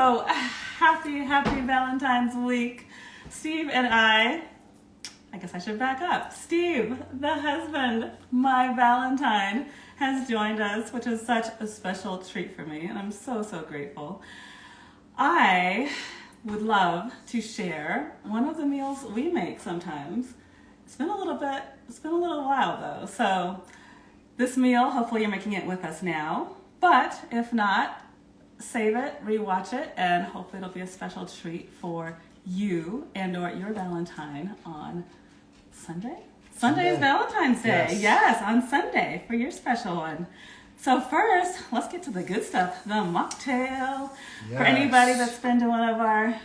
So happy Valentine's week. Steve and I guess I should back up. Steve, the husband, my Valentine, has joined us, which is such a special treat for me, and I'm so grateful. I would love to share one of the meals we make sometimes. It's been a little while though. So this meal, hopefully you're making it with us now, but if not, save it, rewatch it, and hopefully it'll be a special treat for you and or your Valentine on Sunday? Sunday is Valentine's Day. Yes, on Sunday for your special one. So first, let's get to the good stuff, the mocktail. Yes. For anybody that's been to one of our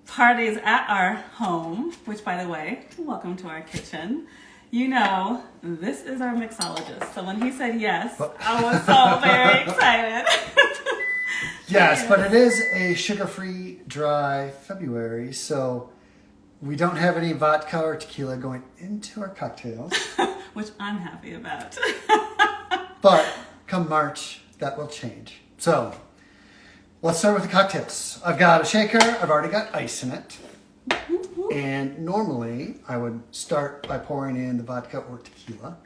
parties at our home, which by the way, welcome to our kitchen. You know, this is our mixologist. So when he said yes, I was so very excited. Yes, but it is a sugar-free dry February, so we don't have any vodka or tequila going into our cocktails. Which I'm happy about. But come March, that will change. So let's start with the cocktails. I've got a shaker. I've already got ice in it. And normally I would start by pouring in the vodka or tequila.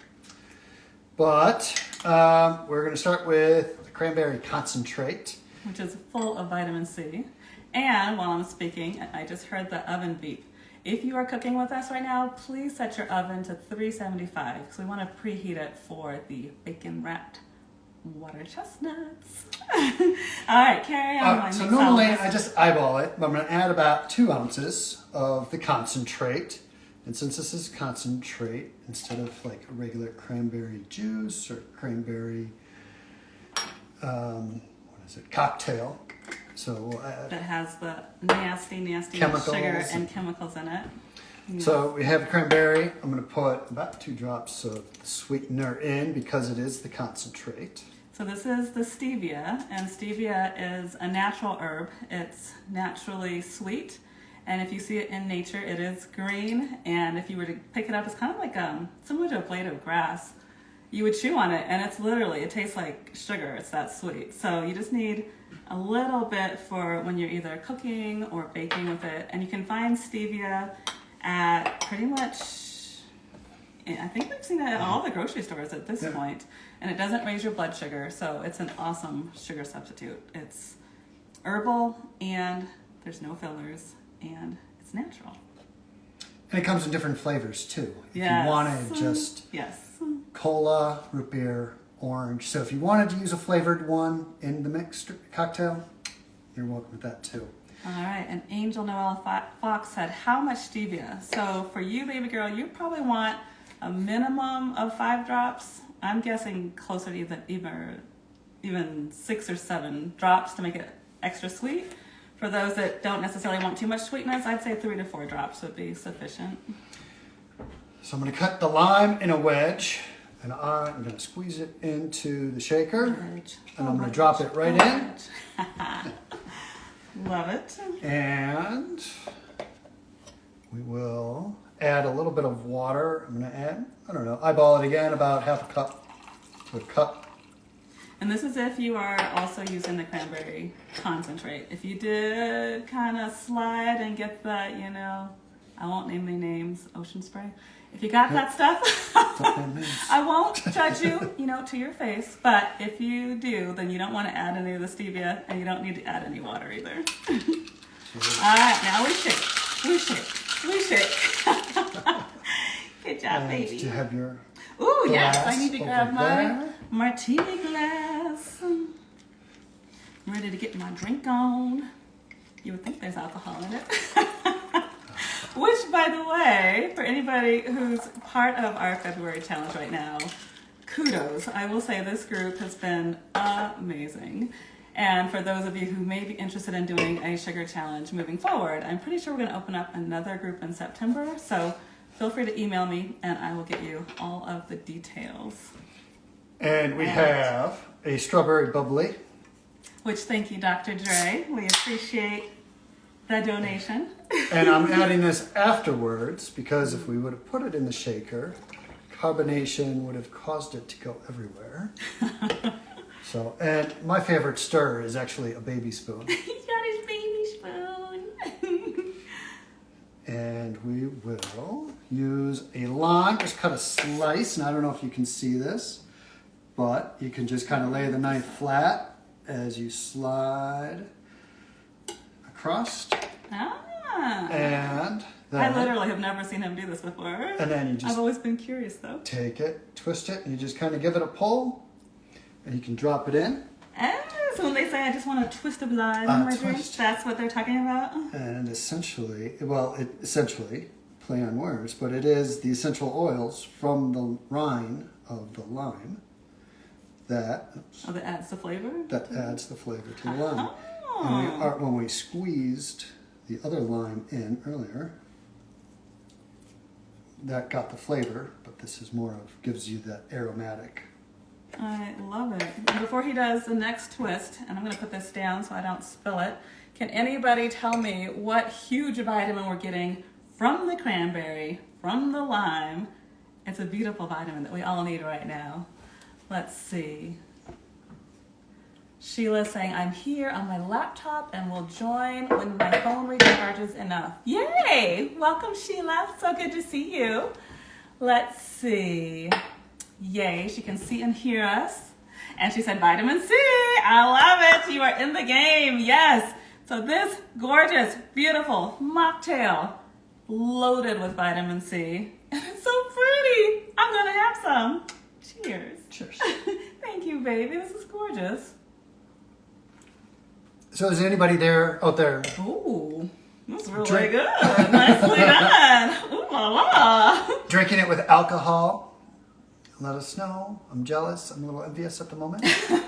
But we're going to start with the cranberry concentrate, which is full of vitamin C. And while I'm speaking, I just heard the oven beep. If you are cooking with us right now, please set your oven to 375 because we want to preheat it for the bacon-wrapped water chestnuts. All right, carry on. So normally I just eyeball it, but I'm going to add about 2 ounces of the concentrate. And since this is concentrate, instead of like a regular cranberry juice or cranberry, cocktail. So we'll add that has the nasty sugar and chemicals in it. Yes. So we have the cranberry. I'm going to put about 2 drops of the sweetener in because it is the concentrate. So this is the stevia, and stevia is a natural herb. It's naturally sweet, and if you see it in nature, it is green. And if you were to pick it up, it's kind of like similar to a blade of grass. You would chew on it, and it tastes like sugar. It's that sweet. So you just need a little bit for when you're either cooking or baking with it. And you can find stevia at pretty much, I think we've seen it at all the grocery stores at this point. And it doesn't raise your blood sugar, so it's an awesome sugar substitute. It's herbal, and there's no fillers, and it's natural. And it comes in different flavors too. If you wanted just cola, root beer, orange. So if you wanted to use a flavored one in the mixed cocktail, you're welcome with that too. All right, and Angel Noel Fox said, how much stevia? So for you, baby girl, you probably want a minimum of 5 drops. I'm guessing closer to even 6 or 7 drops to make it extra sweet. For those that don't necessarily want too much sweetness, I'd say 3 to 4 drops would be sufficient. So I'm going to cut the lime in a wedge, and I'm going to squeeze it into the shaker, and I'm going to drop it right in. Love it. And we will add a little bit of water. I'm going to add, eyeball it again, about half a cup to a cup. And this is if you are also using the cranberry concentrate. If you did kind of slide and get the, I won't name any names, ocean spray. If you got that stuff, I won't judge you, to your face. But if you do, then you don't want to add any of the stevia, and you don't need to add any water either. All right, now we shake. Good job, baby. Do you have your Ooh, yes, I need to grab my martini glass. I'm ready to get my drink on. You would think there's alcohol in it. Which, by the way, for anybody who's part of our February challenge right now, kudos. I will say this group has been amazing. And for those of you who may be interested in doing a sugar challenge moving forward, I'm pretty sure we're going to open up another group in September. So feel free to email me, and I will get you all of the details. And we have a strawberry bubbly. Which, thank you, Dr. Dre. We appreciate the donation. And I'm adding this afterwards because if we would have put it in the shaker, carbonation would have caused it to go everywhere. So, and my favorite stir is actually a baby spoon. He's got his And we will use a lime, just cut a slice, and I don't know if you can see this, but you can just kind of lay the knife flat as you slide across. Ah. And then, I literally have never seen him do this before. and then you just I've always been curious though. take it, twist it, and you just kind of give it a pull, and you can drop it in. So when they say I just want to twist a lime in my drink, that's what they're talking about? And essentially, well, essentially, play on words, but it is the essential oils from the rind of the lime that adds the flavor? That adds the flavor to the lime. Oh. And when we squeezed the other lime in earlier, that got the flavor, but this is more of, gives you that aromatic. I love it. And before he does the next twist, and I'm going to put this down so I don't spill it, can anybody tell me what huge vitamin we're getting from the cranberry, from the lime? It's a beautiful vitamin that we all need right now. Let's see. Sheila's saying, I'm here on my laptop and will join when my phone recharges enough. Yay! Welcome, Sheila. So good to see you. Let's see. Yay, she can see and hear us. And she said, vitamin C. I love it. You are in the game. Yes. So this gorgeous, beautiful mocktail loaded with vitamin C. And it's so pretty. I'm going to have some. Cheers. Cheers. Thank you, baby. This is gorgeous. So is anybody out there? Ooh, that's really good. Nicely done. Ooh la la. Drinking it with alcohol? Let us know. I'm jealous. I'm a little envious at the moment.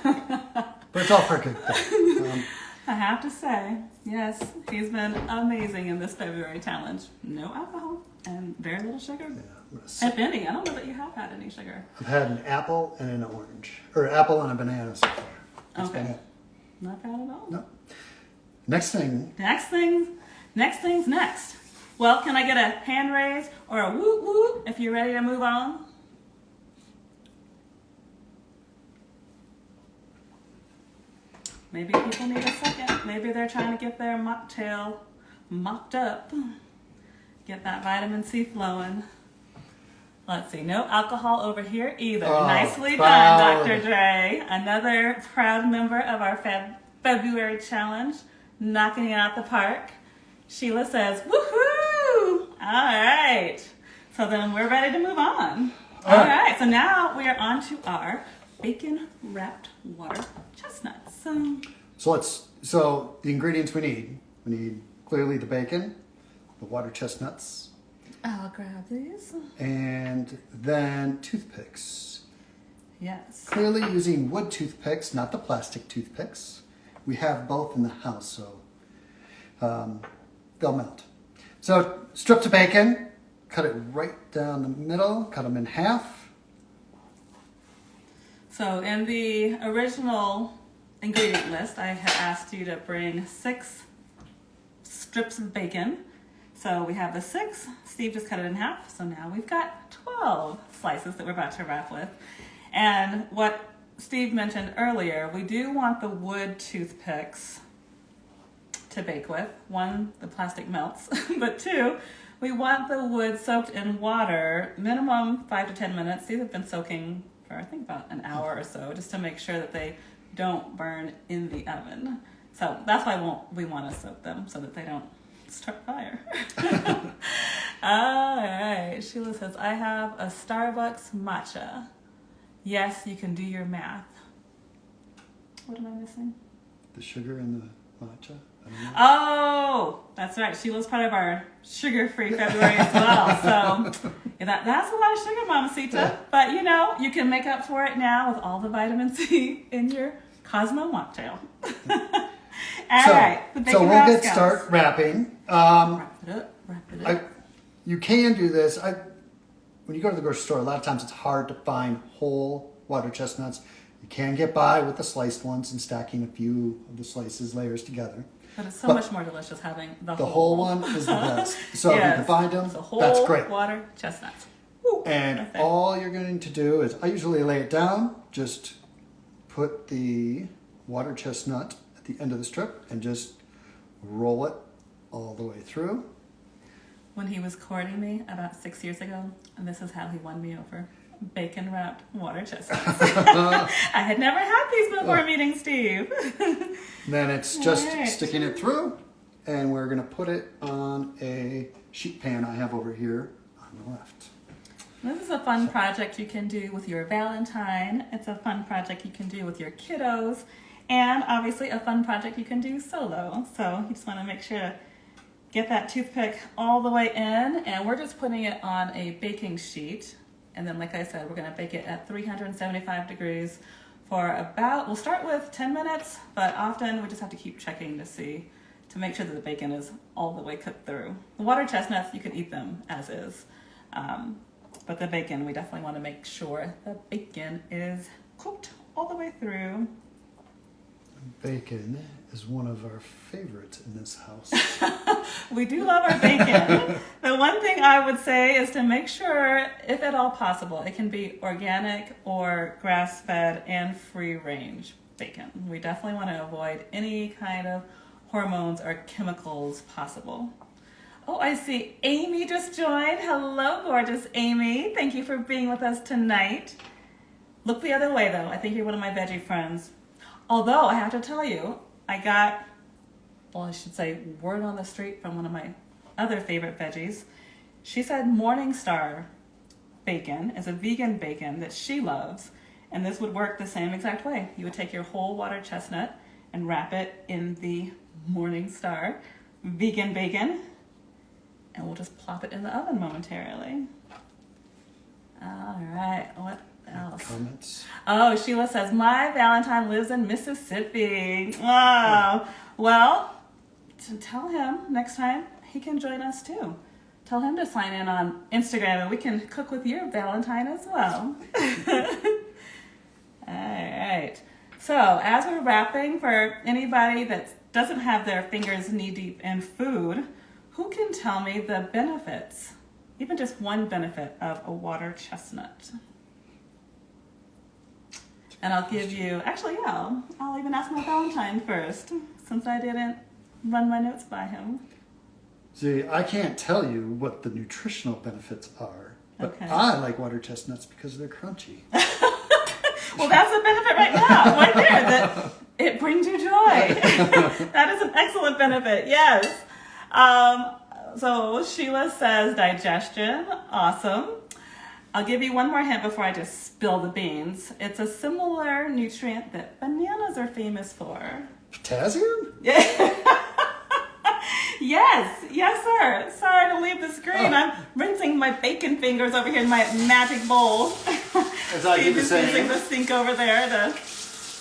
But it's all for a good thing. I have to say, yes, he's been amazing in this February challenge. No alcohol and very little sugar. Yeah, If any, I don't know that you have had any sugar. I've had an apple and an orange. Or apple and a banana so far. That's Okay. been it. Not bad at all. No. Next thing. Next thing's next. Well, can I get a hand raise or a whoop whoop if you're ready to move on? Maybe people need a second. Maybe they're trying to get their mocktail mocked up. Get that vitamin C flowing. Let's see, no alcohol over here either. Oh, Nicely proud. done, Dr. Dre. Another proud member of our February challenge, knocking it out the park. Sheila says, woohoo! All right. So then we're ready to move on. All right. So now we are on to our bacon wrapped water chestnuts. So the ingredients we need clearly the bacon, the water chestnuts, I'll grab these. and then toothpicks. Yes. Clearly using wood toothpicks, not the plastic toothpicks. We have both in the house, so they'll melt. So strips of bacon, cut it right down the middle, cut them in half. So in the original ingredient list, I had asked you to bring 6 strips of bacon. So we have the 6. Steve just cut it in half. So now we've got 12 slices that we're about to wrap with. And what Steve mentioned earlier, we do want the wood toothpicks to bake with. 1, the plastic melts, but 2, we want the wood soaked in water, minimum 5 to 10 minutes. These have been soaking for I think about an hour or so, just to make sure that they don't burn in the oven. So that's why we want to soak them, so that they don't start fire. All right, Sheila says, I have a Starbucks matcha. Yes, you can do your math. What am I missing? The sugar in the matcha. I don't know. Oh, that's right. Sheila's part of our sugar-free February as well. So yeah, that's a lot of sugar, Mamacita. But you can make up for it now with all the vitamin C in your Cosmo Mocktail. All right. So we'll start wrapping. Wrap it up. You can do this. When you go to the grocery store, a lot of times it's hard to find whole water chestnuts. You can get by with the sliced ones and stacking a few of the slices, layers together. But it's so much more delicious having the whole one is the best. So if you can find them, whole that's great. Water chestnuts. And all you're going to do is, I usually lay it down, just put the water chestnut at the end of the strip and just roll it all the way through. when he was courting me about 6 years ago, and this is how he won me over. Bacon wrapped water chestnuts. I had never had these before meeting Steve. Then it's just All right. sticking it through, and we're gonna put it on a sheet pan I have over here on the left. This is a fun project you can do with your Valentine. It's a fun project you can do with your kiddos, and obviously a fun project you can do solo. So you just want to make sure to get that toothpick all the way in, and we're just putting it on a baking sheet. And then, like I said, we're going to bake it at 375 degrees for about, we'll start with 10 minutes, but often we just have to keep checking to make sure that the bacon is all the way cooked through. The water chestnuts, you can eat them as is. But the bacon, we definitely want to make sure the bacon is cooked all the way through. Bacon is one of our favorites in this house. We do love our bacon. The one thing I would say is to make sure, if at all possible, it can be organic or grass-fed and free-range bacon. We definitely want to avoid any kind of hormones or chemicals possible. Oh, I see Amy just joined. Hello, gorgeous Amy. Thank you for being with us tonight. Look the other way, though. I think you're one of my veggie friends. Although, I have to tell you, I got, well, I should say, word on the street from one of my other favorite veggies. She said Morningstar bacon is a vegan bacon that she loves, and this would work the same exact way. You would take your whole water chestnut and wrap it in the Morningstar vegan bacon, and we'll just plop it in the oven momentarily. All right, what else? Comments? Oh, Sheila says, my Valentine lives in Mississippi. Oh, well, tell him next time he can join us too. Tell him to sign in on Instagram and we can cook with your Valentine as well. All right. So as we're wrapping, for anybody that doesn't have their fingers knee deep in food, who can tell me the benefits, even just one benefit of a water chestnut? And I'll give you, actually, yeah, I'll even ask my Valentine first, since I didn't run my notes by him. See, I can't tell you what the nutritional benefits are, but Okay. I like water chestnuts because they're crunchy. Well, that's a benefit right now, right there, that it brings you joy. That is an excellent benefit, yes. So Sheila says digestion, awesome. I'll give you one more hint before I just spill the beans. It's a similar nutrient that bananas are famous for. Potassium? Yes, sir. Sorry to leave the screen. I'm rinsing my bacon fingers over here in my magic bowl. As I do the Just same. using the sink over there to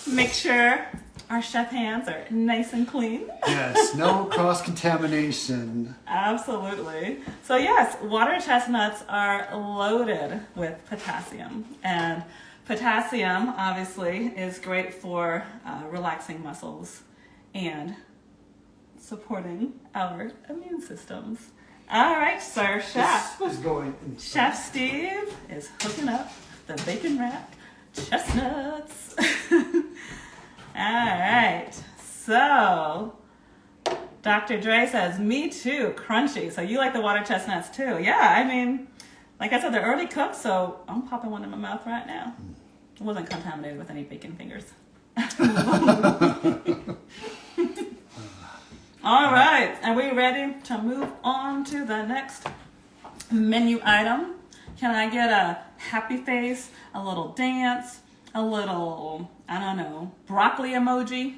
make sure our chef hands are nice and clean. Yes, no cross-contamination. Absolutely. So yes, water chestnuts are loaded with potassium. And potassium, obviously, is great for relaxing muscles and supporting our immune systems. All right, sir, chef. This is going inside. Chef Steve is hooking up the bacon wrapped chestnuts. All right, so Dr. Dre says, me too, crunchy. So you like the water chestnuts too. Yeah, I mean, like I said, they're already cooked, so I'm popping one in my mouth right now. It wasn't contaminated with any bacon fingers. All right, are we ready to move on to the next menu item? Can I get a happy face, a little dance, a little, I don't know, broccoli emoji?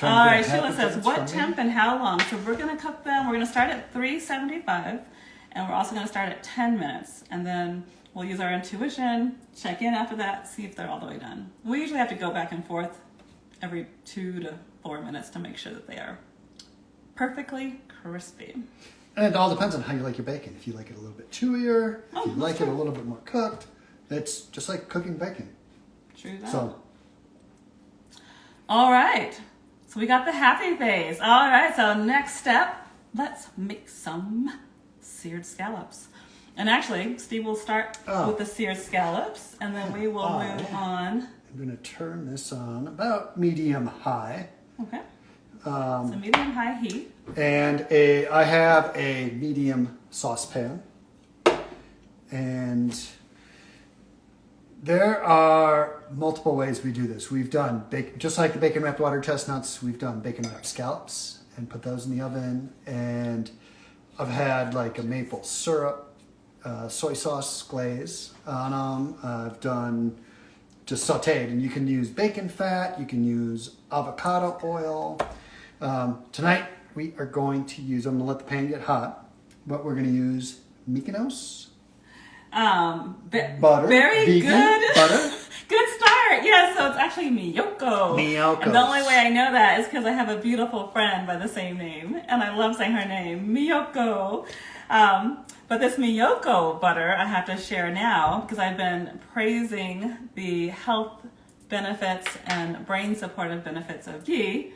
All right, Sheila says, what temp and how long? So we're going to cook them. We're going to start at 375, and we're also going to start at 10 minutes. And then we'll use our intuition, check in after that, see if they're all the way done. We usually have to go back and forth every 2 to 4 minutes to make sure that they are perfectly crispy. And it all depends on how you like your bacon. If you like it a little bit chewier, if you like it a little bit more cooked, it's just like cooking bacon. True that. So, all right, so we got the happy face. All right, so next step, let's make some seared scallops. And actually, Steve will start with the seared scallops, and then we will move on. I'm going to turn this on about medium high. Okay. So medium-high heat. And I have a medium saucepan. And there are multiple ways we do this. We've done, just like the bacon wrapped water chestnuts, we've done bacon wrapped scallops and put those in the oven. And I've had like a maple syrup, soy sauce glaze on them. I've done just sauteed, and you can use bacon fat, you can use avocado oil. Tonight we are going to use, I'm gonna let the pan get hot, but we're gonna use Mykonos. Butter. Very vegan good. Butter. Good start. Yeah, so it's actually Miyoko. Miyoko. And the only way I know that is because I have a beautiful friend by the same name, and I love saying her name, Miyoko. But this Miyoko butter I have to share now because I've been praising the health benefits and brain supportive benefits of ghee.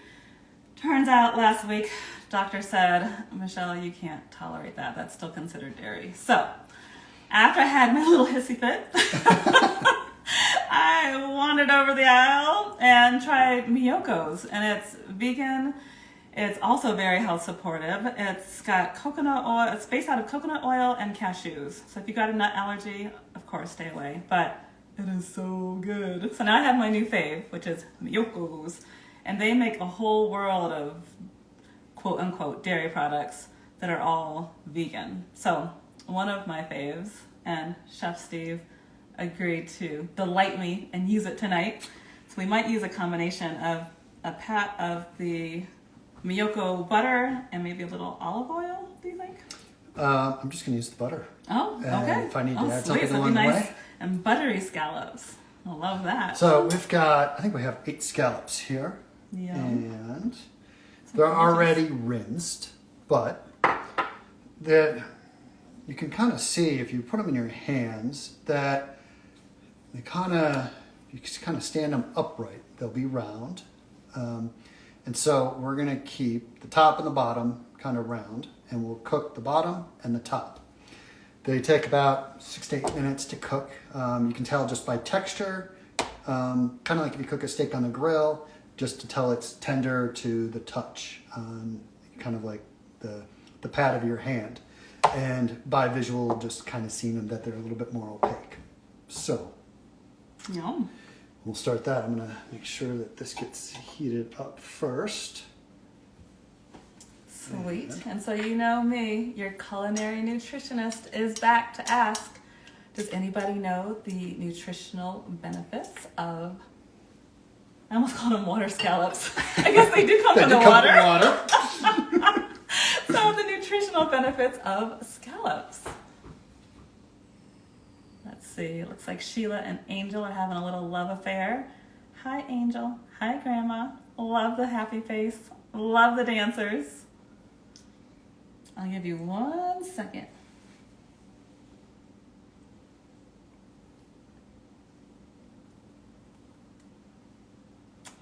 Turns out last week, doctor said, Michelle, you can't tolerate that. That's still considered dairy. So after I had my little hissy fit, I wandered over the aisle and tried Miyoko's, and it's vegan. It's also very health supportive. It's got coconut oil. It's based out of coconut oil and cashews. So if you got a nut allergy, of course, stay away. But it is so good. So now I have my new fave, which is Miyoko's. And they make a whole world of quote unquote dairy products that are all vegan. So one of my faves, and Chef Steve agreed to delight me and use it tonight. So we might use a combination of a pat of the Miyoko butter and maybe a little olive oil, do you think? I'm just going to use the butter. Oh, okay. If I need to add sweet. something So along the nice way. and buttery scallops. I love that. So we've got, I think we have 8 scallops here. Yeah. And they're already rinsed, but you can kind of see if you put them in your hands that you kind of stand them upright. They'll be round. And so we're going to keep the top and the bottom kind of round, and we'll cook the bottom and the top. They take about 6 to 8 minutes to cook. You can tell just by texture, kind of like if you cook a steak on the grill, just to tell it's tender to the touch, kind of like the pad of your hand. And by visual, just kind of seeing them that they're a little bit more opaque. So Yum. we'll start that. I'm going to make sure that this gets heated up first. Sweet. And so you know me, your culinary nutritionist is back to ask, does anybody know the nutritional benefits of, I almost called them water scallops. I guess they do come from the water. So the nutritional benefits of scallops. Let's see, it looks like Sheila and Angel are having a little love affair. Hi Angel, hi Grandma. Love the happy face, love the dancers. I'll give you 1 second.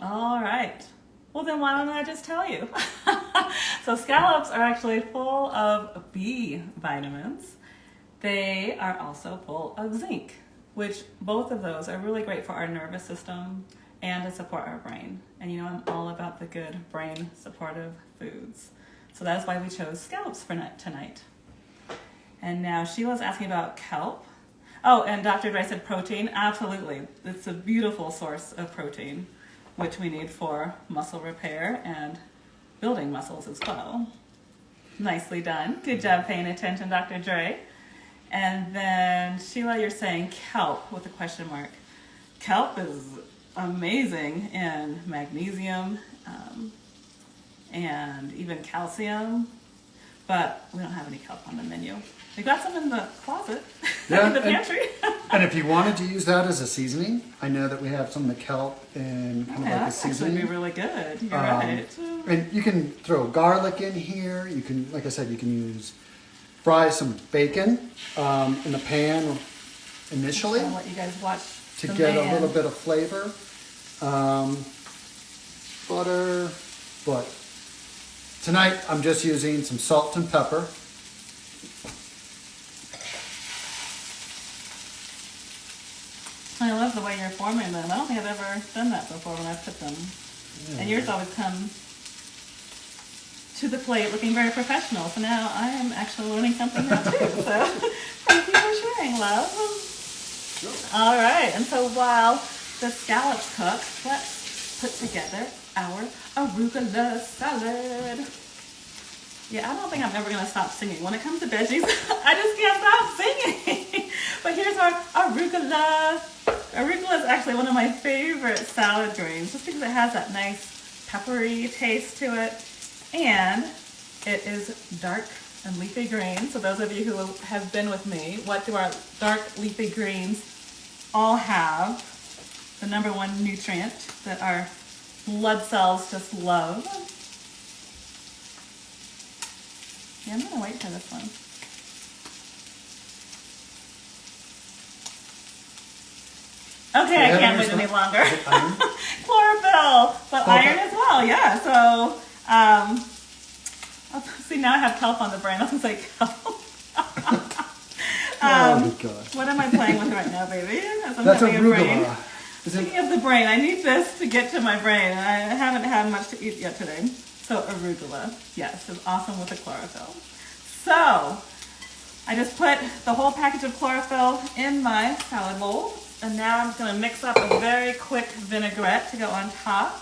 All right. Well, then why don't I just tell you? So scallops are actually full of B vitamins. They are also full of zinc, which both of those are really great for our nervous system and to support our brain. And you know I'm all about the good brain supportive foods. So that's why we chose scallops for tonight. And now Sheila's asking about kelp. Oh, and Dr. Dre said protein. Absolutely. It's a beautiful source of protein, which we need for muscle repair and building muscles as well. Nicely done. Good job paying attention, Dr. Dre. And then Sheila, you're saying kelp with a question mark. Kelp is amazing in magnesium and even calcium, but we don't have any kelp on the menu. We got some in the closet, in the pantry. And if you wanted to use that as a seasoning, I know that we have some of the kelp in kind of like a seasoning. That would be really good. You're right. And you can throw garlic in here. You can, like I said, you can fry some bacon in the pan initially. I'll let you guys watch to get a little bit of flavor. Butter, but tonight I'm just using some salt and pepper. I love the way you're forming them. I don't think I've ever done that before when I've put them. Yeah. And yours always come to the plate looking very professional. So now I am actually learning something now too. So thank you for sharing, love. All right, and so while the scallops cook, let's put together our arugula salad. Yeah, I don't think I'm ever gonna stop singing. When it comes to veggies, I just can't stop singing. But here's our arugula. Arugula is actually one of my favorite salad greens, just because it has that nice peppery taste to it. And it is dark and leafy green. So those of you who have been with me, what do our dark leafy greens all have? The number one nutrient that our blood cells just love. Yeah, I'm gonna wait for this one. Okay, I can't wait any longer. Chlorophyll, but iron as well, yeah. So, see, now I have kelp on the brain. I was like, kelp. Oh my God. What am I playing with right now, baby? That's arugula. Speaking of the brain, I need this to get to my brain, and I haven't had much to eat yet today. So arugula, yes, is awesome with the chlorophyll. So, I just put the whole package of chlorophyll in my salad bowl. And now I'm just going to mix up a very quick vinaigrette to go on top.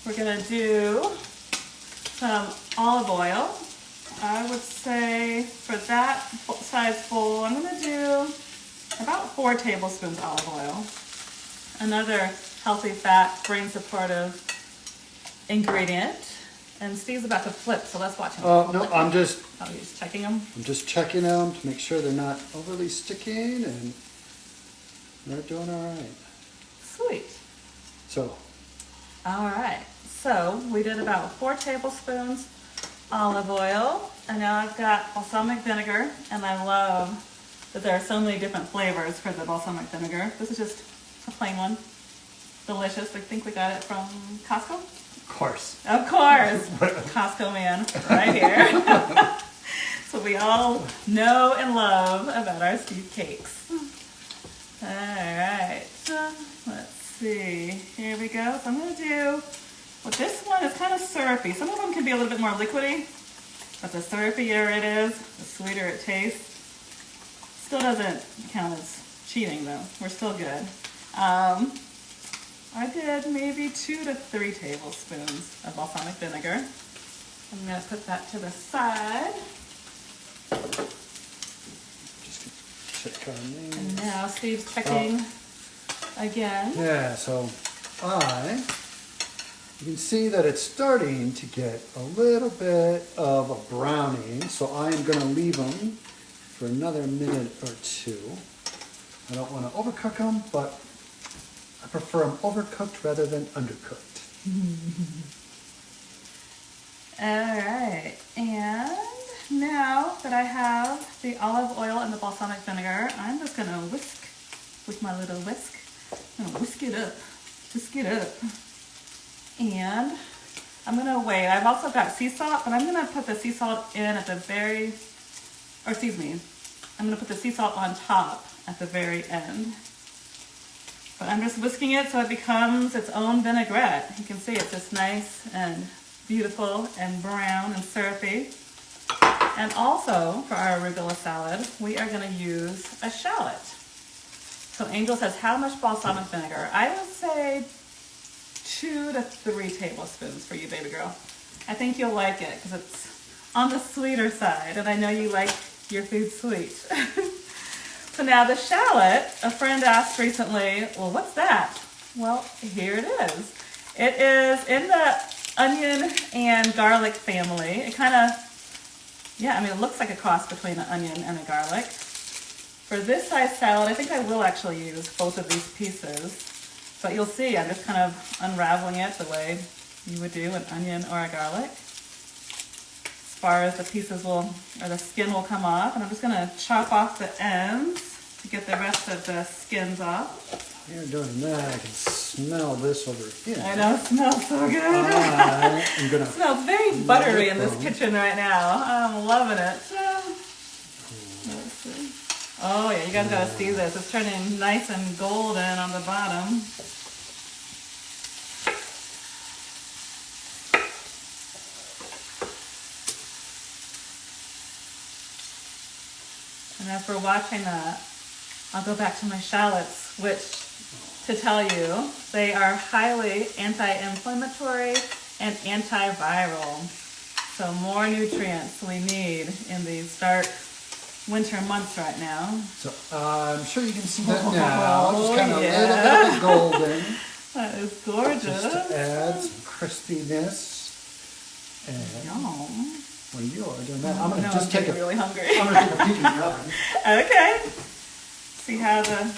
We're going to do some olive oil. I would say for that size bowl, I'm going to do about 4 tablespoons olive oil. Another healthy fat, brain supportive ingredient. And Steve's about to flip, so let's watch him. Oh, no, I'm just... Oh, he's checking them? I'm just checking them to make sure they're not overly sticking, and they're doing all right. Sweet. So. All right. So we did about 4 tablespoons olive oil, and now I've got balsamic vinegar, and I love that there are so many different flavors for the balsamic vinegar. This is just a plain one. Delicious. I think we got it from Costco. Of course. Of course. Costco man right here. So we all know and love about our Steve cakes. All right. Let's see. Here we go. So I'm going to do, well, this one is kind of syrupy. Some of them can be a little bit more liquidy, but the syrupier it is, the sweeter it tastes. Still doesn't count as cheating though. We're still good. I did maybe 2 to 3 tablespoons of balsamic vinegar. I'm going to put that to the side. Just check our names. And now Steve's checking again. Yeah, so you can see that it's starting to get a little bit of a browning, so I'm going to leave them for another minute or 2. I don't want to overcook them, but I prefer them overcooked rather than undercooked. All right, and now that I have the olive oil and the balsamic vinegar, I'm just gonna whisk with my little whisk. I'm gonna whisk it up. And I'm gonna wait. I've also got sea salt, but I'm gonna put the sea salt in at the very, or excuse me, I'm gonna put the sea salt on top at the very end. But I'm just whisking it so it becomes its own vinaigrette. You can see it's just nice and beautiful and brown and syrupy. And also, for our arugula salad, we are going to use a shallot. So Angel says, how much balsamic vinegar? I would say 2 to 3 tablespoons for you, baby girl. I think you'll like it because it's on the sweeter side, and I know you like your food sweet. So now the shallot, a friend asked recently, well, what's that? Well, here it is. It is in the onion and garlic family. It kind of, yeah, I mean, it looks like a cross between an onion and a garlic. For this size salad, I think I will actually use both of these pieces. But you'll see, I'm just kind of unraveling it the way you would do an onion or a garlic. As far as the pieces will, or the skin will come off, and I'm just going to chop off the ends to get the rest of the skins off. While you're doing that, I can smell this over here. I know, it smells so good. It smells very buttery in this kitchen right now. I'm loving it. Let's see. Oh yeah, you guys gotta see this. It's turning nice and golden on the bottom. And as we're watching that, I'll go back to my shallots, which, to tell you, they are highly anti-inflammatory and antiviral. So more nutrients we need in these dark winter months right now. So I'm sure you can see that now. Just kind of a little bit of golden. That is gorgeous. Just to add some crispiness. And Yum. when you are doing that, I'm going to No, just take a really hungry. I'm going to take a peek in the oven. Okay. See how the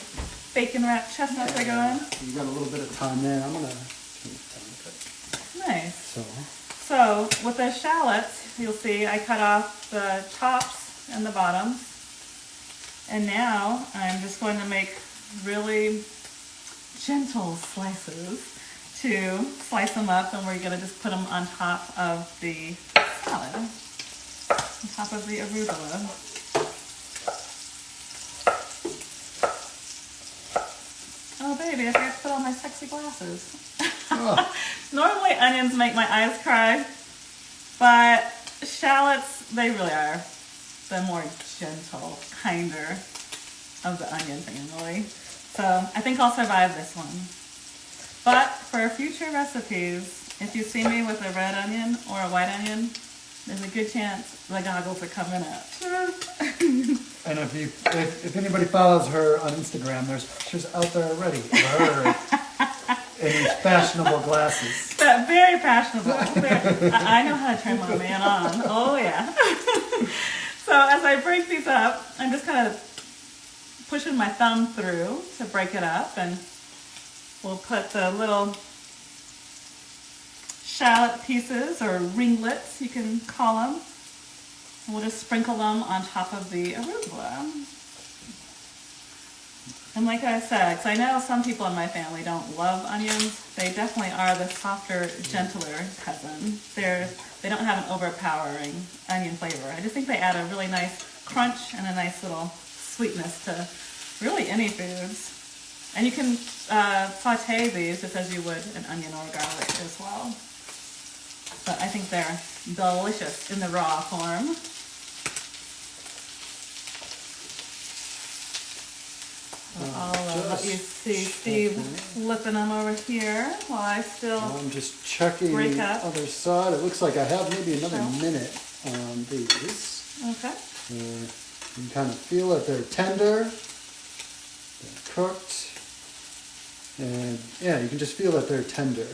bacon wrapped chestnuts are going? You got a little bit of time there. I'm going to turn it down a bit. Nice. So So with the shallots, you'll see I cut off the tops and the bottoms. And now I'm just going to make really gentle slices to slice them up, and we're going to just put them on top of the salad, on top of the arugula. Oh baby, I forgot to put on my sexy glasses. oh, Normally onions make my eyes cry, but shallots, they really are the more gentle, kinder of the onion family. So I think I'll survive this one. But for future recipes, if you see me with a red onion or a white onion, there's a good chance the goggles are coming up. and if anybody follows her on Instagram, there's pictures out there already of her in these fashionable glasses. But very fashionable. I know how to turn my man on. Oh yeah. So as I break these up, I'm just kind of pushing my thumb through to break it up, and we'll put the little shallot pieces, or ringlets you can call them, and we'll just sprinkle them on top of the arugula. And like I said, because I know some people in my family don't love onions, they definitely are the softer, gentler cousin. They don't have an overpowering onion flavor. I just think they add a really nice crunch and a nice little sweetness to really any foods. And you can saute these just as you would an onion or garlic as well. But I think they're delicious in the raw form. So I'll let you see Steve flipping them over here while I still I'm just checking break the up. other side. It looks like I have maybe another minute on these. Okay. You can kind of feel that they're tender, they're cooked, and yeah, you can just feel that they're tender,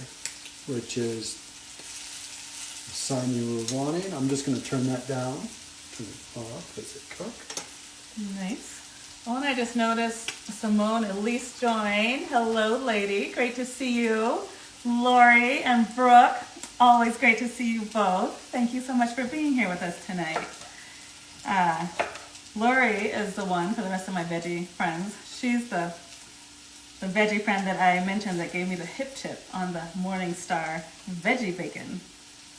which is a sign you were wanting. I'm just going to turn that down, turn it off as it cooks. Nice. Oh, and I just noticed Simone Elise joined. Hello, lady. Great to see you. Lori and Brooke, always great to see you both. Thank you so much for being here with us tonight. Lori is the one for the rest of my veggie friends. She's the veggie friend that I mentioned that gave me the hip tip on the Morningstar veggie bacon.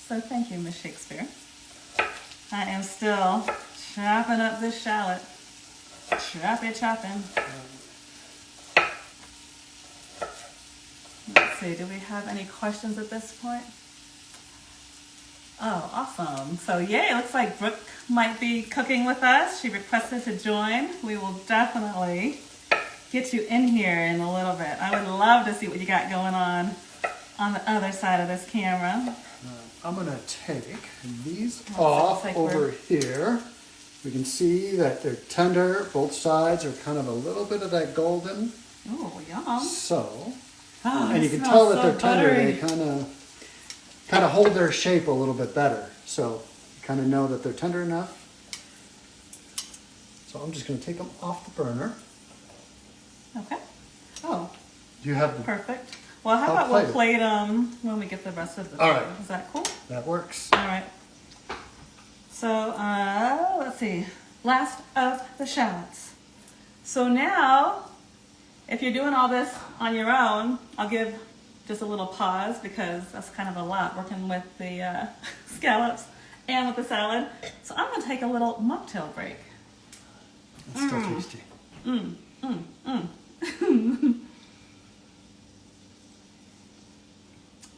So thank you, Miss Shakespeare. I am still chopping up this shallot. Chopping. Let's see, do we have any questions at this point? Oh, awesome. So yay, looks like Brooke might be cooking with us. She requested to join. We will definitely get you in here in a little bit. I would love to see what you got going on the other side of this camera. I'm going to take these off over here. We can see that they're tender. Both sides are kind of a little bit of that golden. Oh, yum. So, and you can tell that they're tender. They kind of hold their shape a little bit better. So you kind of know that they're tender enough. So I'm just going to take them off the burner. Okay. Oh. You have the Perfect. Well, how about we'll plate them when we get the rest of the food. All right. Is that cool? That works. All right. So, let's see. Last of the shallots. So now, if you're doing all this on your own, I'll give just a little pause because that's kind of a lot working with the scallops and with the salad. So I'm going to take a little mocktail break. It's still tasty.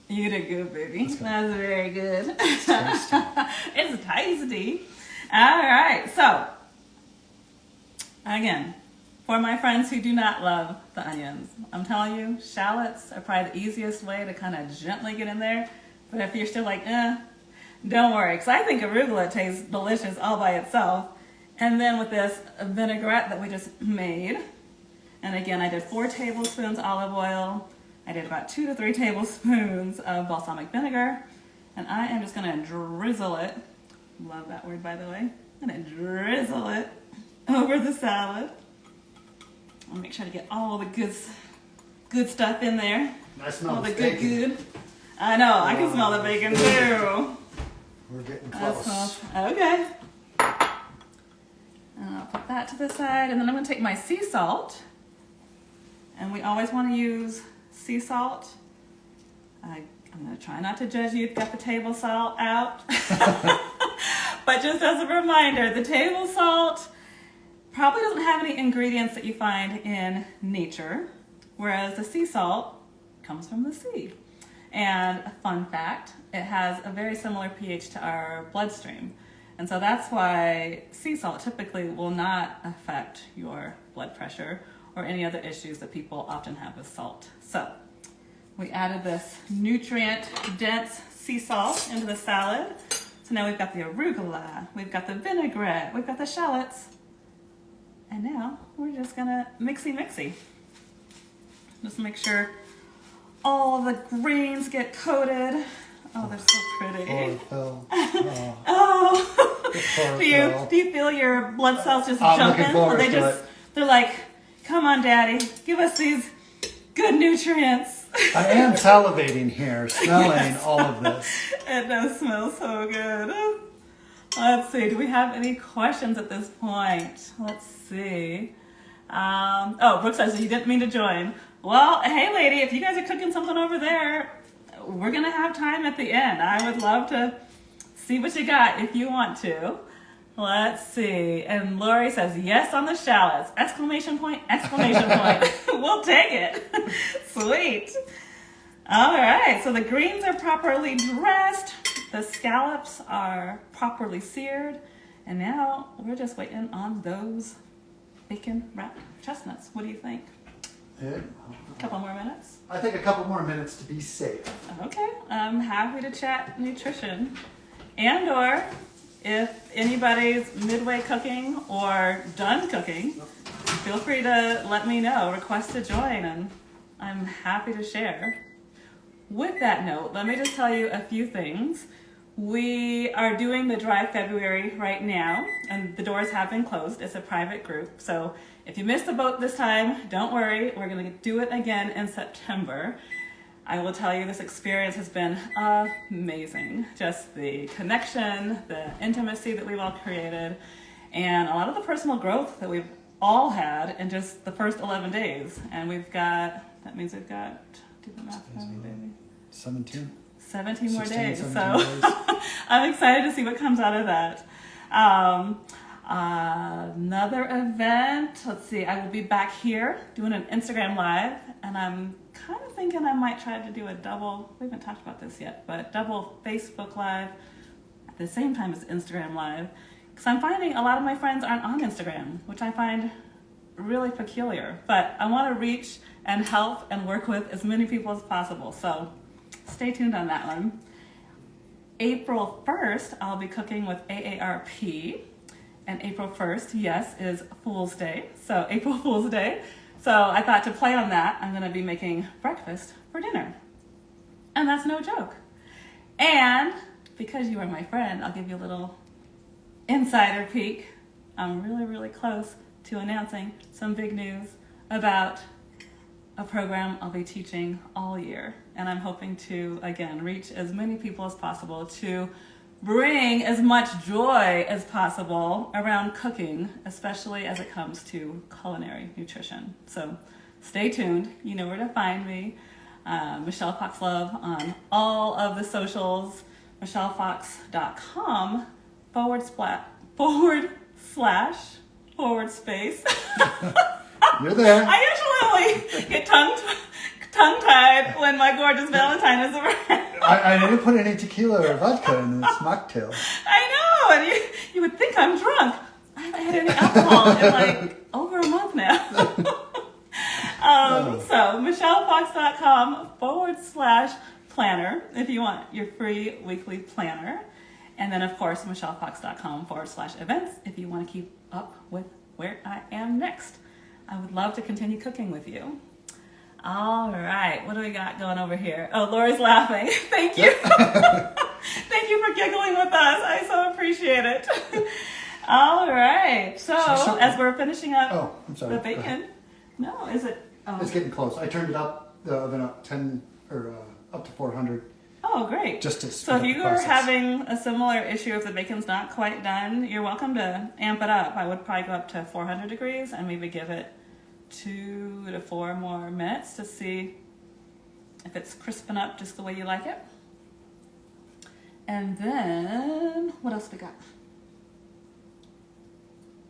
You did good, baby. That's very good. It's tasty. It's tasty. All right, so Again, for my friends who do not love the onions, I'm telling you, shallots are probably the easiest way to kind of gently get in there. But if you're still like, don't worry, because I think arugula tastes delicious all by itself. And then with this vinaigrette that we just made, and again, I did 4 tablespoons olive oil. I did about 2 to 3 tablespoons of balsamic vinegar. And I am just gonna drizzle it. Love that word, by the way. I'm gonna drizzle it over the salad. I'll make sure to get all the good stuff in there. I smell all the bacon. good. I know, I can smell the bacon too. We're getting close. Okay. And I'll put that to the side, and then I'm gonna take my sea salt. And we always wanna use sea salt. I'm gonna try not to judge you if you've got the table salt out. But just as a reminder, the table salt probably doesn't have any ingredients that you find in nature, whereas the sea salt comes from the sea. And a fun fact, it has a very similar pH to our bloodstream. And so that's why sea salt typically will not affect your blood pressure or any other issues that people often have with salt. So we added this nutrient-dense sea salt into the salad. So now we've got the arugula, we've got the vinaigrette, we've got the shallots. And now we're just gonna mixy. Just make sure all the greens get coated. Oh, they're so pretty. Oh, do you feel your blood cells just jumping? Or they're like, come on, Daddy, give us these good nutrients. I am salivating here, smelling Yes. all of this. It does smell so good. Let's see, do we have any questions at this point? Let's see. Brooke says you didn't mean to join. Well, hey lady, if you guys are cooking something over there, we're gonna have time at the end. I would love to see what you got if you want to. Let's see. And Lori says, yes on the shallots. Exclamation point, exclamation point. We'll take it. Sweet. All right, so the greens are properly dressed. The scallops are properly seared. And now we're just waiting on those bacon wrapped chestnuts. What do you think? A Couple more minutes? I think a couple more minutes to be safe. Okay, I'm happy to chat nutrition. And or if anybody's midway cooking or done cooking, feel free to let me know, request to join, and I'm happy to share. With that note, let me just tell you a few things. We are doing the Dry February right now, and the doors have been closed. It's a private group, so if you missed the boat this time, don't worry. We're going to do it again in September. I will tell you, this experience has been amazing. Just the connection, the intimacy that we've all created, and a lot of the personal growth that we've all had in just the first 11 days. And that means we've got, do the math for me, baby. 17 more days. 17 So days. I'm excited to see what comes out of that. Another event, let's see, I will be back here doing an Instagram live, and I'm kind of thinking I might try to do a double, we haven't talked about this yet, but double Facebook live at the same time as Instagram live, because I'm finding a lot of my friends aren't on Instagram, which I find really peculiar, but I want to reach and help and work with as many people as possible, so stay tuned on that one. April 1st, I'll be cooking with AARP. And April 1st, yes, is Fool's Day. So April Fool's Day. So I thought to play on that, I'm going to be making breakfast for dinner. And that's no joke. And because you are my friend, I'll give you a little insider peek. I'm really, really close to announcing some big news about a program I'll be teaching all year. And I'm hoping to, again, reach as many people as possible to bring as much joy as possible around cooking, especially as it comes to culinary nutrition. So stay tuned. You know where to find me. Michelle Fox Love on all of the socials. MichelleFox.com // space. You're there. I usually only get tongue-tied when my gorgeous Valentine is around. I didn't put any tequila or vodka in this mocktail. I know, and you would think I'm drunk. I haven't had any alcohol in like myself now. So michellefox.com/planner if you want your free weekly planner. And then, of course, michellefox.com/events if you want to keep up with where I am next. I would love to continue cooking with you. All right, what do we got going over here? Oh, Lori's laughing. Thank you. Thank you for giggling with us. I so appreciate it. All right, so as we're finishing up the bacon. No, is it? Oh. It's getting close. I turned it up, the oven up 10 or up to 400. Oh, great. Just to so if you are having a similar issue if the bacon's not quite done, you're welcome to amp it up. I would probably go up to 400 degrees and maybe give it 2 to 4 more minutes to see if it's crisping up just the way you like it. And then, what else we got?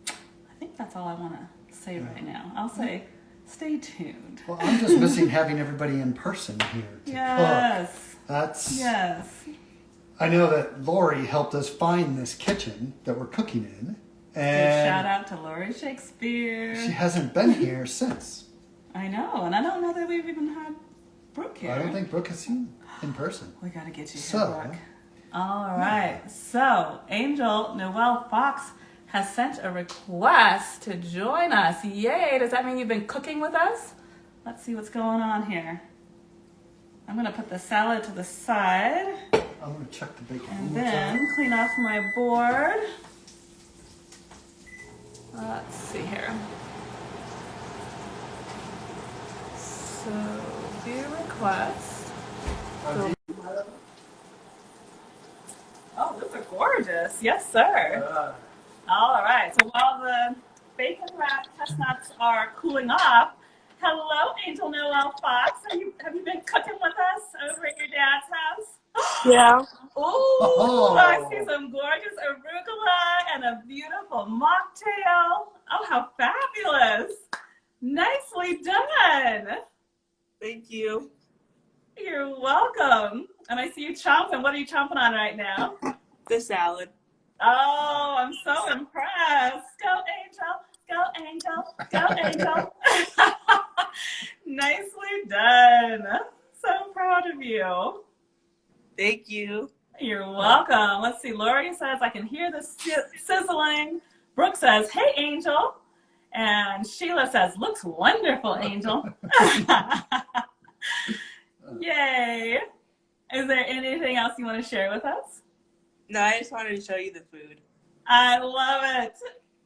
I think that's all I want to say right now. I'll say stay tuned. Well, I'm just missing having everybody in person here to cook. Yes. I know that Lori helped us find this kitchen that we're cooking in. And shout out to Lori Shakespeare. She hasn't been here since. I know, and I don't know that we've even had Brooke here. I don't think Brooke has seen in person. We gotta get you here, Brooke. All right, so Angel Noelle Fox has sent a request to join us. Yay, does that mean you've been cooking with us? Let's see what's going on here. I'm gonna put the salad to the side. I'm gonna check the bacon. And then clean off my board. Let's see here. So, view request. Oh, those are gorgeous. Yes, sir. All right. So while the bacon wrapped chestnuts are cooling off, hello, Angel Noelle Fox. Have you been cooking with us over at your dad's house? Yeah. Ooh, I see some gorgeous arugula and a beautiful mocktail. Oh, how fabulous. Nicely done. Thank you. You're welcome. And I see you chomping. What are you chomping on right now? The salad. Oh, I'm so impressed. Go, Angel. Go, Angel. Go, Angel. Nicely done. So proud of you. Thank you. You're welcome. Let's see. Lori says, I can hear the sizzling. Brooke says, hey, Angel. And Sheila says, looks wonderful, Angel. Yay. Is there anything else you want to share with us? No, I just wanted to show you the food. I love it.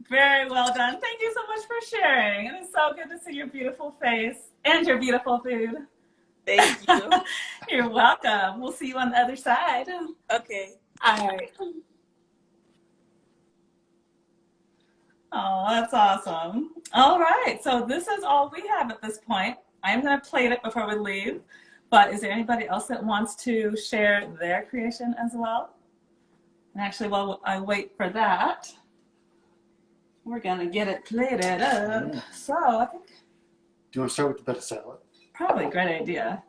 Very well done. Thank you so much for sharing. It is so good to see your beautiful face and your beautiful food. Thank you. You're welcome. We'll see you on the other side. Okay. All right. Oh, that's awesome. All right. So this is all we have at this point. I'm going to plate it before we leave. But is there anybody else that wants to share their creation as well? And actually, while I wait for that, we're going to get it plated up. So I think... Do you want to start with the bit of salad? Probably a great idea.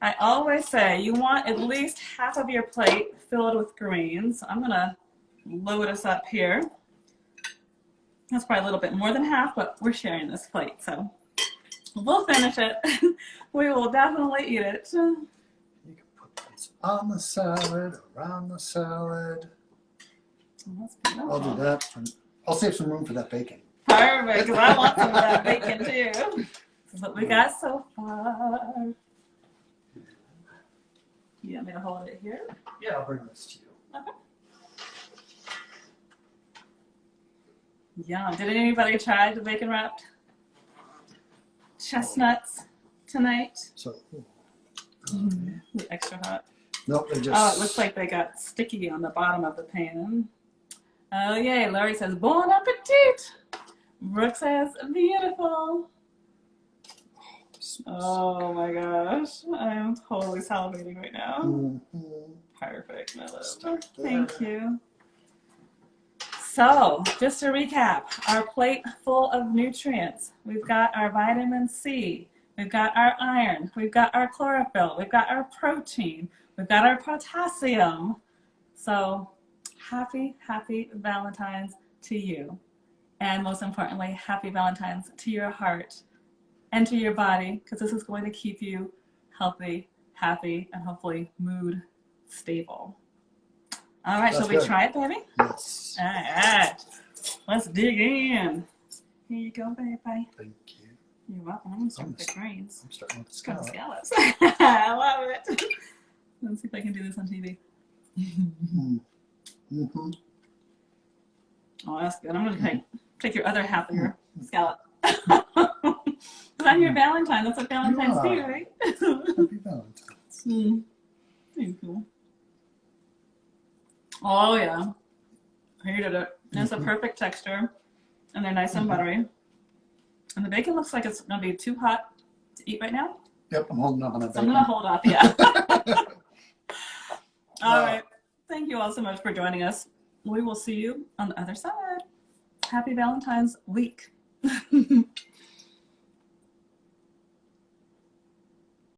I always say you want at least half of your plate filled with greens. I'm going to load us up here. That's probably a little bit more than half, but we're sharing this plate, so we'll finish it. We will definitely eat it. You can put this on the salad, around the salad. I'll do that. I'll save some room for that bacon. Perfect, because I want some of that bacon too. This is what we got so far. You want me to hold it here? Yeah, I'll bring this to you. Okay. Yum. Did anybody try the bacon wrapped chestnuts tonight? So, The extra hot. Nope, they just... Oh, it looks like they got sticky on the bottom of the pan. Oh, yay. Larry says, bon appetit. Brooke says, beautiful. Oh, my gosh. I am totally salivating right now. Mm-hmm. Perfect, my love. Thank you. So, just to recap, our plate full of nutrients. We've got our vitamin C. We've got our iron. We've got our chlorophyll. We've got our protein. We've got our potassium. So, happy Valentine's to you. And most importantly, happy Valentine's to your heart and to your body, because this is going to keep you healthy, happy, and hopefully mood stable. All right, That's shall we good. try it, baby? Yes. All right, let's dig in. Here you go, baby. Thank you. You're welcome. I'm going to start with the greens. I'm starting with the Some scallop. scallops. I love it. Let's see if I can do this on TV. Mm-hmm. Oh, that's good. I'm going to take your other half of your scallop. Because I'm your Valentine. That's what Valentine's You do, are. right? Happy Valentine's. Thank you. Oh, yeah. Hated it. It's a perfect texture. And they're nice and buttery. And the bacon looks like it's going to be too hot to eat right now. Yep, I'm holding up on that So I'm bacon. going to hold off, yeah. All right. Thank you all so much for joining us. We will see you on the other side. Happy Valentine's week.